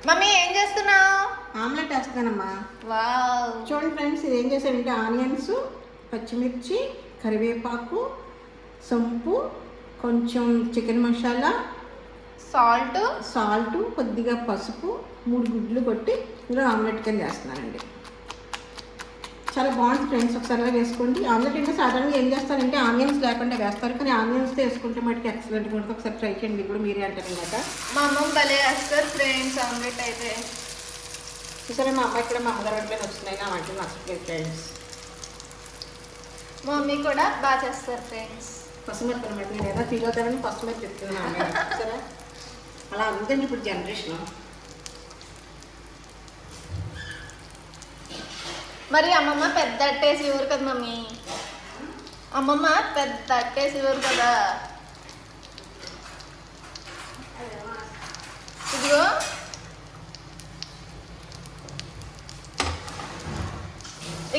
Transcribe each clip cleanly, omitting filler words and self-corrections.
Mummy ఏం చేస్తున్నావు? Omelette వేస్తానమ్మా. Wow. చూడండి ఫ్రెండ్స్, ఇది ఏం చేశానంటే ఆనియన్స్, పచ్చిమిర్చి, కరివేపాకు, సొంపు, కొంచెం చికెన్ మసాలా, సాల్ట్, కొద్దిగా పసుపు, 3 గుడ్లు కొట్టి ఇందులో ఆమ్లెట్ కింద వేస్తున్నానండి. చాలా బాగుంటుంది ఫ్రెండ్స్, ఒకసారి వేసుకోండి. ఆమ్లెట్ అంటే సాధారణంగా ఏం చేస్తారంటే ఆనియన్స్ లేకుండా వేస్తారు, కానీ ఆనియన్స్తో వేసుకుంటే మటుకు ఎక్సలెంట్గా ఉంటుంది. ఒకసారి ట్రై చేయండి, ఇప్పుడు మీరే అంటారు అనమాట. మా అమ్మ భలే వేస్తారు ఫ్రెండ్స్ ఆమ్లెట్ అయితే. చూసారా, మా అమ్మాయి కూడా మా అమ్మగారు వంటలు వస్తున్నాయి, నా వంటలు నచ్చట్లేదు ఫ్రెండ్స్. మా మమ్మీ కూడా బాగా చేస్తారు ఫ్రెండ్స్. పసుమర్పు అనమాట, నేను ఏదో ఫీల్ అవుతానని పసుమర్పు చెప్తున్నాను. సరే, అలా ఉందండి ఇప్పుడు జనరేషన్. మరి అమ్మమ్మ పెద్ద అట్టేసి ఊరు కదా మమ్మీ, అమ్మమ్మ పెద్ద అట్టేసి ఊరు కదా. ఇదిగో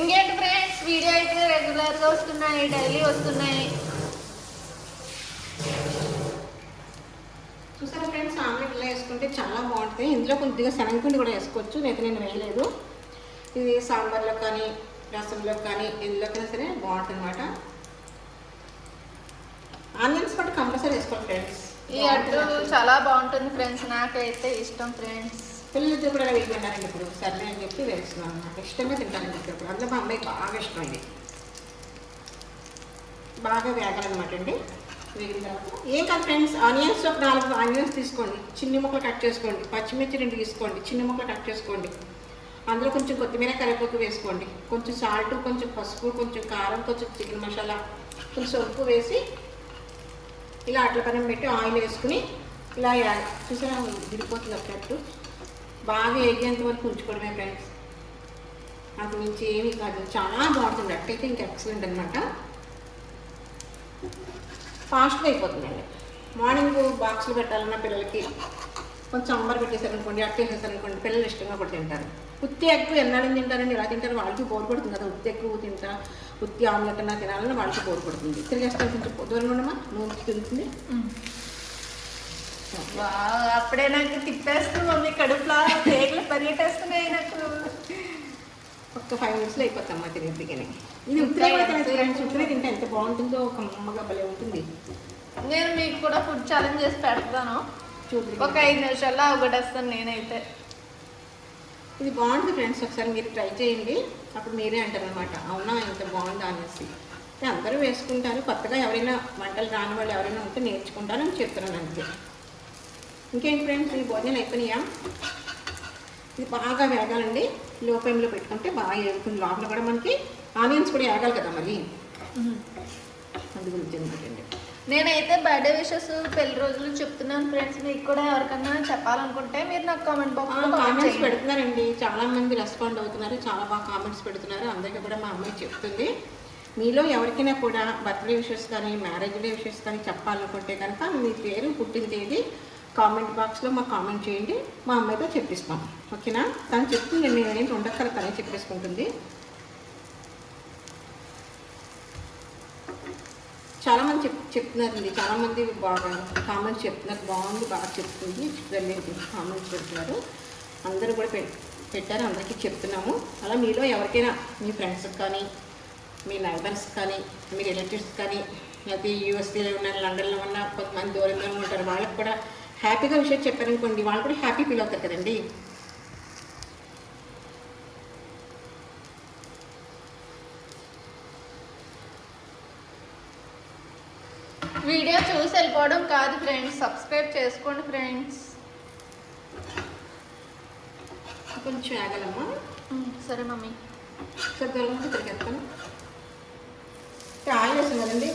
ఇంకేంటి ఫ్రెండ్స్, వీడియో అయితే రెగ్యులర్గా వస్తున్నాయి, డైలీ వస్తున్నాయి. చూసారా ఫ్రెండ్స్, ఆమ్లెట్ ఇలా వేసుకుంటే చాలా బాగుంటుంది. ఇందులో కొద్దిగా శనగపిండి కూడా వేసుకోవచ్చు, నేను వేయలేదు. ఇది సాంబార్లో కానీ రసంలో కానీ ఎందులోకైనా సరే బాగుంటుంది అనమాట. ఆనియన్స్ కూడా కంపల్సరీ వేసుకోండి ఫ్రెండ్స్. ఈ అడ్డు చాలా బాగుంటుంది ఫ్రెండ్స్, నాకైతే ఇష్టం ఫ్రెండ్స్. పిల్లలతో కూడా వేయమన్నారండి, ఇప్పుడు సర్లే అని చెప్పి వేస్తున్నాను అనమాట. ఇష్టంగా తింటానండి ఇప్పుడు. అందులో మా అమ్మాయికి బాగా ఇష్టం. ఇది బాగా వేగాలన్నమాట అండి. వేగిన తర్వాత ఏం కాదు ఫ్రెండ్స్, ఆనియన్స్ ఒక 4 ఆనియన్స్ తీసుకోండి, చిన్ని ముక్కలు కట్ చేసుకోండి. పచ్చిమిర్చి 2 తీసుకోండి, చిన్ని ముక్కలు కట్ చేసుకోండి. అందులో కొంచెం కొత్తిమీర, కరివేపాకు వేసుకోండి. కొంచెం సాల్ట్, కొంచెం పసుపు, కొంచెం కారం, కొంచెం చికెన్ మసాలా, కొంచెం ఉప్పు వేసి ఇలా అట్ల పనం పెట్టి ఆయిల్ వేసుకుని ఇలా చూసారా విడిపోతుంది అన్నట్టు. బాగా వేగేంత వరకు ఉంచుకోవడమే ఫ్రెండ్స్, అంత మించి ఏమీ కాదు. చాలా బాగుంటుంది అట్టయితే, ఇంకా ఎక్సలెంట్ అనమాట. ఫాస్ట్గా అయిపోతుందండి. మార్నింగ్ బాక్స్లో పెట్టాలన్న పిల్లలకి కొంచెం సాంబార్ పెట్టేసారనుకోండి, అట్టు వేసేసారనుకోండి, పిల్లలు ఇష్టంగా కూడా తింటారు. ఉత్తి ఎక్కువ ఎన్నాళ్ళని తింటారండి, ఇలా తింటారు. వాళ్ళకి బోర్ పడుతుంది కదా, ఉత్తి ఎక్కువ తింటా, ఉత్తి ఆమ్లెట్ అన్నా తినాలని వాళ్ళకి బోర్ పడుతుంది. తిరిగేస్తారు, కొంచెం దూరం ఉండమా, నూనెకి తిరుగుతుంది. అప్పుడే నాకు తిప్పేస్తుంది మమ్మీ, కడుపులా తేగలు పరిగెట్టేస్తున్నాయి నాకు. ఒక్క 5 మినిట్స్లో అయిపోతామ్మా తిరిగి. ఇది ఉత్తిరే ఫ్రెండ్స్, ఉత్తిరే తింటే ఎంత బాగుంటుందో, ఒక అమ్మగా భలే ఉంటుంది. నేను మీకు కూడా ఫుడ్ ఛాలెంజ్ చేసి పెడతాను, ఒక 5 నిమిషాల్లో ఒకటేస్తాను నేనైతే. ఇది బాగుంటుంది ఫ్రెండ్స్, ఒకసారి మీరు ట్రై చేయండి, అప్పుడు మీరే అంటారు అనమాట, అవునా ఇంత బాగుందా అనేసి. అందరూ వేసుకుంటారు, కొత్తగా ఎవరైనా వంటలు రాని వాళ్ళు ఎవరైనా ఉంటే నేర్చుకుంటారు అని చెప్తున్నాను అంతే. ఇంకేంటి ఫ్రెండ్స్, ఈ భోజనం అయిపోయినాయా? ఇది బాగా వేగాలండి, లో ఫ్లేమ్లో పెట్టుకుంటే బాగా వేగుతుంది. లోపల కూడా మనకి ఆనియన్స్ కూడా వేగాలి కదా మరి, అది గురించి అనమాట. నేనైతే బర్త్డే విషెస్ పెళ్లి రోజులు చెప్తున్నాను ఫ్రెండ్స్. మీకు కూడా ఎవరికన్నా చెప్పాలనుకుంటే మీరు నాకు కామెంట్ బాక్స్లో కామెంట్స్ పెడుతున్నారండి, చాలా మంది రెస్పాండ్ అవుతున్నారు, చాలా బాగా కామెంట్స్ పెడుతున్నారు. అందరికీ కూడా మా అమ్మాయి చెప్తుంది. మీలో ఎవరికైనా కూడా బర్త్డే విషెస్ కానీ మ్యారేజ్ డే విషెస్ కానీ చెప్పాలనుకుంటే కనుక మీ పేరు, పుట్టిన తేదీ కామెంట్ బాక్స్లో మాకు కామెంట్ చేయండి, మా అమ్మాయితో చెప్పిస్తాం. ఓకేనా? తను చెప్తుంది, నేనేంటి ఉండక్కర తనే చెప్పేసుకుంటుంది. చాలామంది చెప్తున్నారండి, చాలామంది బాగా కామెంట్స్ చెప్తున్నారు, బాగుంది, బాగా చెప్తుంది, వెళ్ళేది కామెంట్స్ పెడుతున్నారు. అందరూ కూడా పెట్టారు, అందరికీ చెప్తున్నాము. అలా మీలో ఎవరికైనా మీ ఫ్రెండ్స్కి కానీ, మీ నైబర్స్ కానీ, మీ రిలేటివ్స్ కానీ, లేకపోతే యూఎస్ఏలో ఉన్న, లండన్లో ఉన్న, కొంతమంది దూరంగా ఉంటారు, వాళ్ళకి కూడా హ్యాపీగా విషయం చెప్పారనుకోండి, వాళ్ళు కూడా హ్యాపీ ఫీల్ అవుతారు కదండి. వీడియో చూసి వెళ్ళిపోవడం కాదు ఫ్రెండ్స్, సబ్స్క్రైబ్ చేసుకోండి ఫ్రెండ్స్. కొంచెం ఆగలమ్మా. సరే మమ్మీ, సరే దూరంగా తిరిగేస్తాను. ఆయిల్ వేసాం కదండి,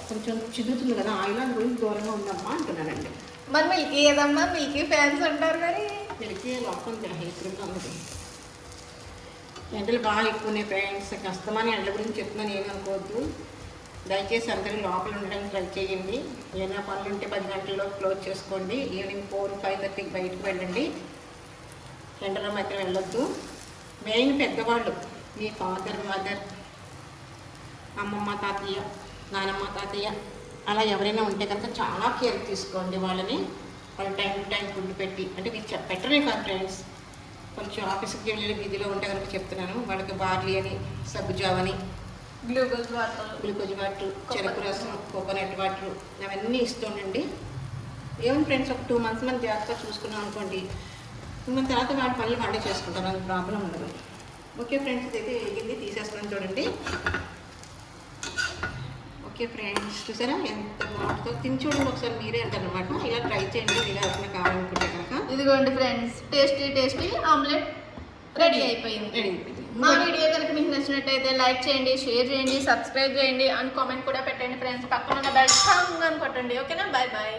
కొంచెం చిదుగుతుంది కదా ఆయిల్, అని గురించి దూరంగా ఉందమ్మా అంటున్నానండి. మరి మిల్కీ ఏదమ్మా, మిల్కీ ఫ్యాన్స్ ఉంటారు మరి. మిల్కీ లోపల హెల్త్గా ఉంది. ఎండలు బాగా ఎక్కువ ఉన్నాయి ఫ్రెండ్స్, కష్టమని ఎండల గురించి చెప్తున్నాను, ఏమనుకోవద్దు. దయచేసి అందరూ లోపల ఉండడానికి ట్రై చేయండి. ఏమైనా పనులు ఉంటే 10 గంటల్లో క్లోజ్ చేసుకోండి. ఈవినింగ్ 4, 5:30కి బయటకు వెళ్ళండి, ఎండలో మాత్రం వెళ్ళొద్దు. మెయిన్ పెద్దవాళ్ళు, మీ ఫాదర్, మదర్, అమ్మమ్మ, తాతయ్య, నానమ్మ, తాతయ్య అలా ఎవరైనా ఉంటే కనుక చాలా కేర్ తీసుకోండి వాళ్ళని. వాళ్ళు టైం టు టైం ఫుడ్ పెట్టి, అంటే మీరు పెట్టనే కాదు ఫ్రెండ్స్, కొంచెం ఆఫీస్కి వెళ్ళి బిజీలో ఉంటే కనుక చెప్తున్నాను, వాళ్ళకి బార్లీ అని, సగ్గుజావని, గ్లూకోజ్ వాటర్, చెరకు రసం, కోకోనట్ వాటర్ అవన్నీ ఇస్తుండండి. ఏమో ఫ్రెండ్స్, ఒక 2 months మనం జాగ్రత్తగా చూసుకున్నాం అనుకోండి, మన తర్వాత వాడి పనులు వాళ్ళే చేసుకుంటారు, అది ప్రాబ్లం ఉండదు. ఓకే ఫ్రెండ్స్, ఇదైతే ఎగింది, తీసేస్తున్నాను చూడండి. ఓకే ఫ్రెండ్స్, చూసారా ఎంత బాగుంటుందో, తిని చూడండి ఒకసారి, మీరే అంటారనమాట. ఇలా ట్రై చేయండి, ఇలా ఎవరైనా కావాలనుకుంటే కనుక. ఇదిగోండి ఫ్రెండ్స్, టేస్టీ ఆమ్లెట్ రెడీ అయిపోయింది. మా వీడియో కనుక మీకు నచ్చినట్టయితే లైక్ చేయండి, షేర్ చేయండి, సబ్స్క్రైబ్ చేయండి అండ్ కామెంట్ కూడా పెట్టండి ఫ్రెండ్స్. పక్కన ఉన్న బెల్ అని కొట్టండి. ఓకేనా? Bye bye.